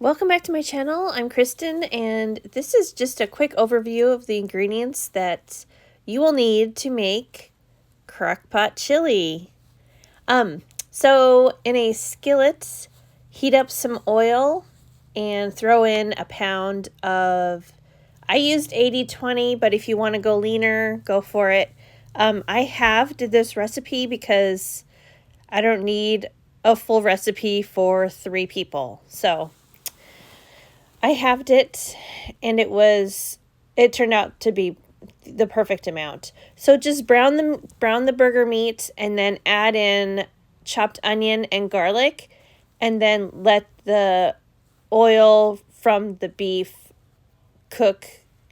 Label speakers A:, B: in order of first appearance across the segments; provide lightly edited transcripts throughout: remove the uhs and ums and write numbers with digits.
A: Welcome back to my channel. I'm Kristen, and this is just a quick overview of the ingredients that you will need to make crockpot chili. So in a skillet, heat up some oil and throw in a pound of, I used 80/20, but if you want to go leaner, go for it. I did this recipe because I don't need a full recipe for 3 people. So I halved it, and it turned out to be the perfect amount. So just brown the burger meat and then add in chopped onion and garlic, and then let the oil from the beef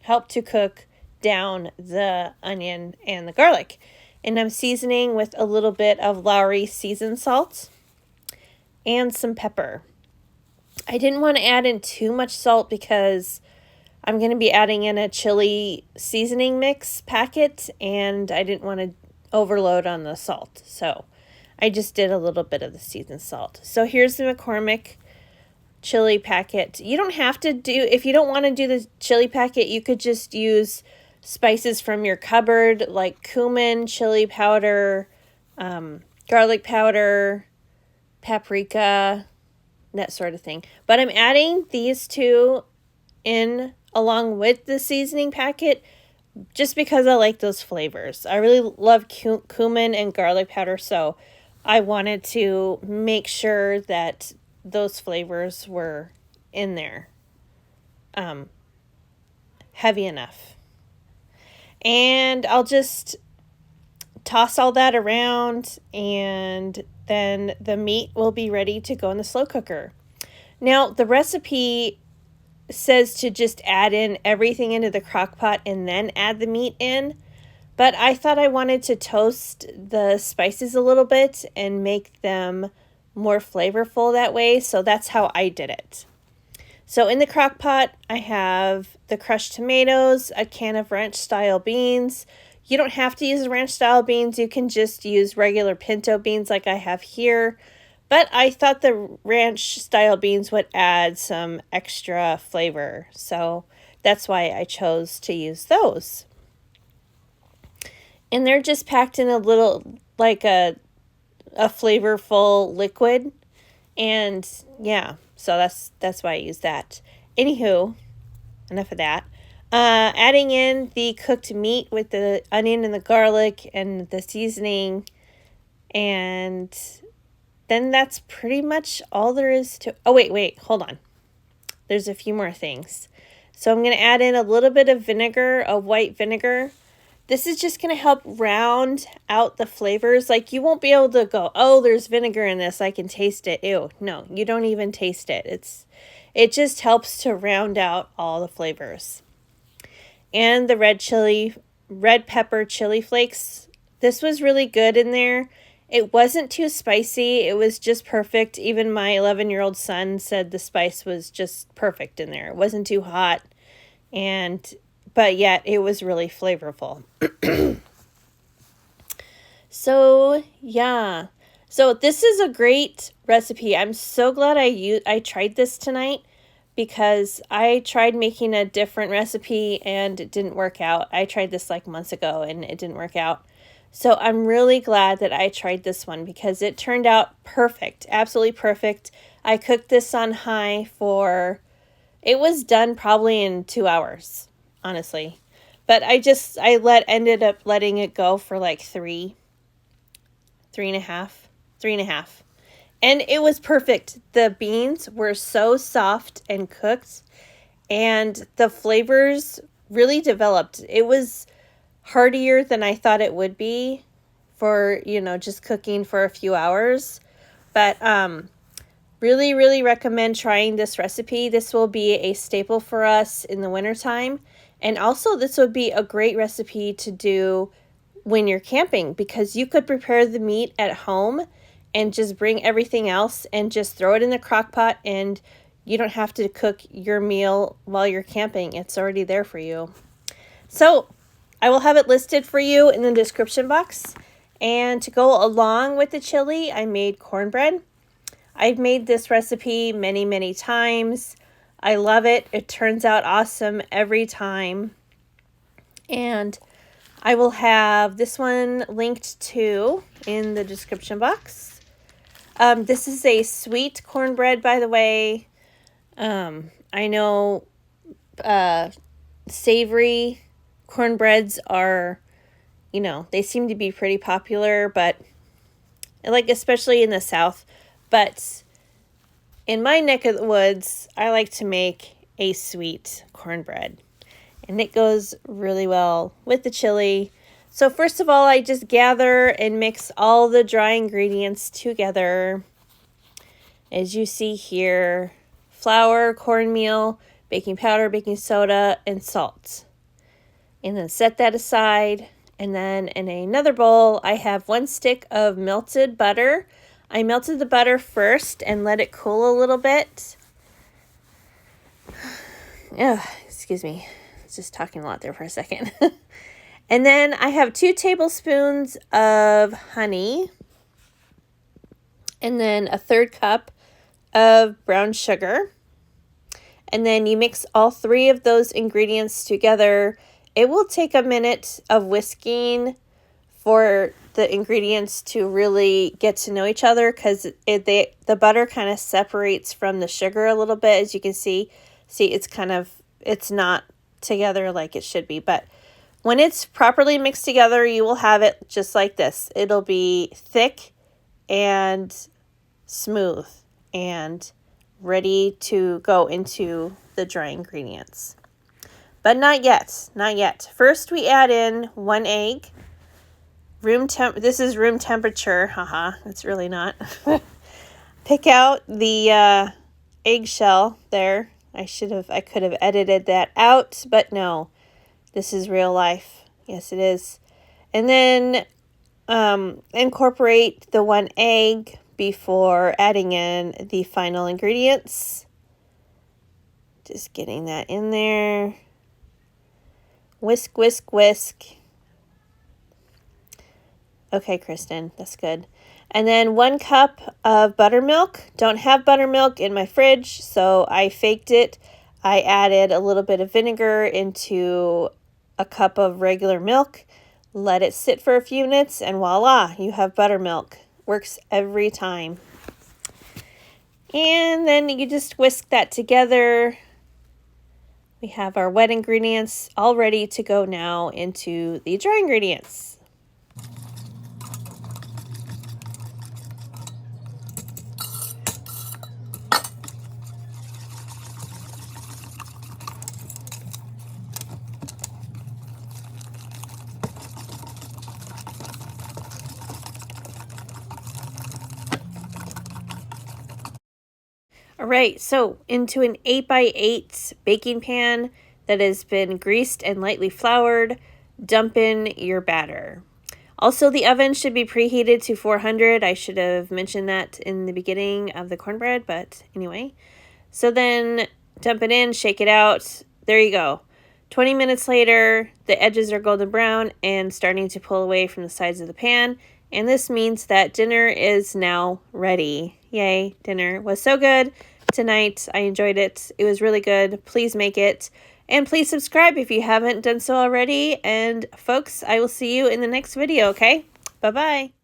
A: help to cook down the onion and the garlic. And I'm seasoning with a little bit of Lowry seasoned salt and some pepper. I didn't want to add in too much salt because I'm going to be adding in a chili seasoning mix packet, and I didn't want to overload on the salt. So I just did a little bit of the seasoned salt. So here's the McCormick chili packet. You don't have to if you don't want to do the chili packet, you could just use spices from your cupboard like cumin, chili powder, garlic powder, paprika, that sort of thing. But I'm adding these two in along with the seasoning packet just because I like those flavors. I really love cumin and garlic powder, so I wanted to make sure that those flavors were in there, heavy enough. And I'll just toss all that around, and then the meat will be ready to go in the slow cooker. Now, the recipe says to just add in everything into the crock pot and then add the meat in, but I thought I wanted to toast the spices a little bit and make them more flavorful that way, so that's how I did it. So in the crock pot, I have the crushed tomatoes, a can of ranch-style beans. You don't have to use ranch-style beans. You can just use regular pinto beans like I have here. But I thought the ranch-style beans would add some extra flavor. So that's why I chose to use those. And they're just packed in a little, like a flavorful liquid. And yeah, so that's why I use that. Anywho, enough of that. Adding in the cooked meat with the onion and the garlic and the seasoning, and then that's pretty much all there is to. Oh, wait, hold on. There's a few more things. So I'm going to add in a little bit of vinegar, of white vinegar. This is just going to help round out the flavors. Like, you won't be able to go, oh, there's vinegar in this, I can taste it. Ew, no, you don't even taste it. It just helps to round out all the flavors. And the red pepper chili flakes. This was really good in there. It wasn't too spicy. It was just perfect. Even my 11-year-old son said the spice was just perfect in there. It wasn't too hot, but yet it was really flavorful. So, yeah. So this is a great recipe. I'm so glad I tried this tonight, because I tried making a different recipe and it didn't work out. I tried this like months ago and it didn't work out. So I'm really glad that I tried this one because it turned out perfect, absolutely perfect. I cooked this on high it was done probably in 2 hours, honestly. But ended up letting it go for like three and a half. And it was perfect. The beans were so soft and cooked, and the flavors really developed. It was heartier than I thought it would be for, just cooking for a few hours. But really, really recommend trying this recipe. This will be a staple for us in the wintertime. And also, this would be a great recipe to do when you're camping, because you could prepare the meat at home and just bring everything else and just throw it in the crock pot, and you don't have to cook your meal while you're camping. It's already there for you. So I will have it listed for you in the description box. And to go along with the chili, I made cornbread. I've made this recipe many, many times. I love it. It turns out awesome every time. And I will have this one linked to in the description box. This is a sweet cornbread, by the way. I know savory cornbreads are, you know, they seem to be pretty popular, but like especially in the South. But in my neck of the woods, I like to make a sweet cornbread. And it goes really well with the chili. So first of all, I just gather and mix all the dry ingredients together. As you see here, flour, cornmeal, baking powder, baking soda, and salt. And then set that aside. And then in another bowl, I have 1 stick of melted butter. I melted the butter first and let it cool a little bit. Excuse me. Just talking a lot there for a second. And then I have 2 tablespoons of honey. And then a 1/3 cup of brown sugar. And then you mix all 3 of those ingredients together. It will take a minute of whisking for the ingredients to really get to know each other, because the butter kind of separates from the sugar a little bit, as you can see. See, it's not together like it should be, but when it's properly mixed together, you will have it just like this. It'll be thick and smooth and ready to go into the dry ingredients. But not yet, not yet. First, we add in 1 egg. This is room temperature. Haha, it's really not. Pick out the eggshell there. I could have edited that out, but no. This is real life. Yes, it is. And then incorporate the 1 egg before adding in the final ingredients. Just getting that in there. Whisk, whisk, whisk. Okay, Kristen, that's good. And then 1 cup of buttermilk. Don't have buttermilk in my fridge, so I faked it. I added a little bit of vinegar into a cup of regular milk. Let it sit for a few minutes, and voila, you have buttermilk. Works every time. And then you just whisk that together. We have our wet ingredients all ready to go now into the dry ingredients. All right, so into an 8x8 baking pan that has been greased and lightly floured, dump in your batter. Also, the oven should be preheated to 400. I should have mentioned that in the beginning of the cornbread, but anyway. So then dump it in, shake it out. There you go. 20 minutes later, the edges are golden brown and starting to pull away from the sides of the pan. And this means that dinner is now ready. Yay, dinner was so good tonight. I enjoyed it. It was really good. Please make it. And please subscribe if you haven't done so already. And folks, I will see you in the next video, okay? Bye-bye.